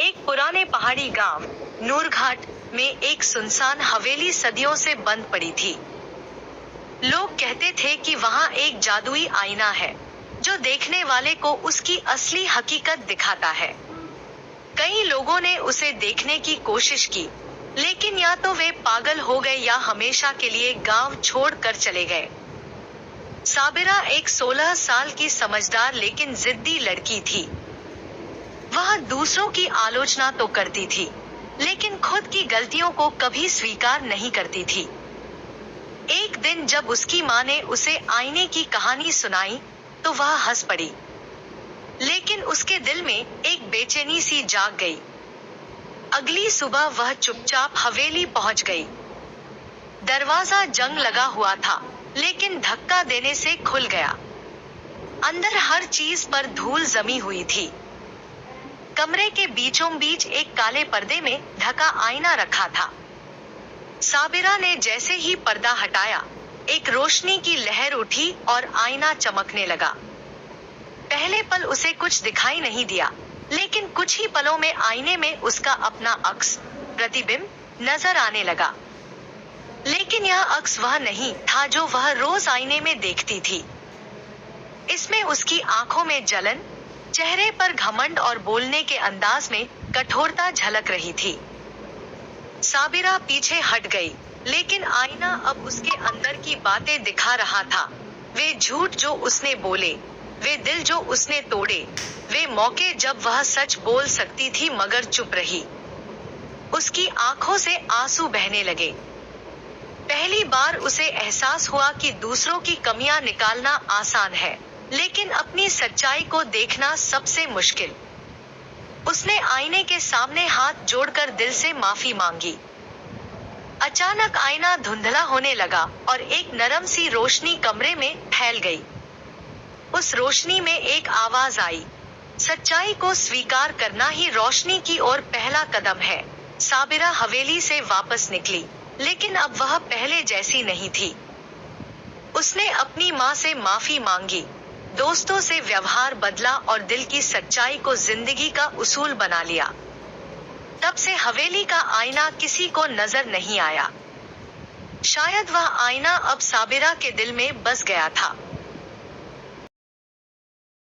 एक पुराने पहाड़ी गांव नूरघाट में एक सुनसान हवेली सदियों से बंद पड़ी थी। लोग कहते थे कि वहां एक जादुई आईना है जो देखने वाले को उसकी असली हकीकत दिखाता है। कई लोगों ने उसे देखने की कोशिश की, लेकिन या तो वे पागल हो गए या हमेशा के लिए गांव छोड़ कर चले गए। साबिरा एक 16 साल की समझदार लेकिन जिद्दी लड़की थी। वह दूसरों की आलोचना तो करती थी, लेकिन खुद की गलतियों को कभी स्वीकार नहीं करती थी। एक दिन जब उसकी माँ ने उसे आईने की कहानी सुनाई, तो वह हंस पड़ी, लेकिन उसके दिल में एक बेचैनी सी जाग गई। अगली सुबह वह चुपचाप हवेली पहुंच गई। दरवाजा जंग लगा हुआ था, लेकिन धक्का देने से खुल गया। अंदर हर चीज पर धूल जमी हुई थी। कमरे के बीचों बीच एक काले पर्दे में ढका आईना रखा था। साबिरा ने जैसे ही पर्दा हटाया, एक रोशनी की लहर उठी और आईना चमकने लगा। पहले पल उसे कुछ दिखाई नहीं दिया, लेकिन कुछ ही पलों में आईने में उसका अपना अक्स, प्रतिबिंब नजर आने लगा। लेकिन यह अक्स वह नहीं था जो वह रोज आईने में देखती थी। इसमें उसकी आंखों में जलन, चेहरे पर घमंड और बोलने के अंदाज में कठोरता झलक रही थी। साबिरा पीछे हट गई, लेकिन आईना अब उसके अंदर की बातें दिखा रहा था। वे झूठ जो उसने बोले, वे दिल जो उसने तोड़े, वे मौके जब वह सच बोल सकती थी मगर चुप रही। उसकी आंखों से आंसू बहने लगे। पहली बार उसे एहसास हुआ कि दूसरों की कमियां निकालना आसान है, लेकिन अपनी सच्चाई को देखना सबसे मुश्किल। उसने आईने के सामने हाथ जोड़कर दिल से माफी मांगी। अचानक आईना धुंधला होने लगा और एक नरम सी रोशनी कमरे में फैल गई। उस रोशनी में एक आवाज आई, सच्चाई को स्वीकार करना ही रोशनी की ओर पहला कदम है। साबिरा हवेली से वापस निकली, लेकिन अब वह पहले जैसी नहीं थी। उसने अपनी माँ से माफी मांगी, दोस्तों से व्यवहार बदला और दिल की सच्चाई को जिंदगी का उसूल बना लिया। तब से हवेली का आईना किसी को नजर नहीं आया। शायद वह आईना अब साबिरा के दिल में बस गया था।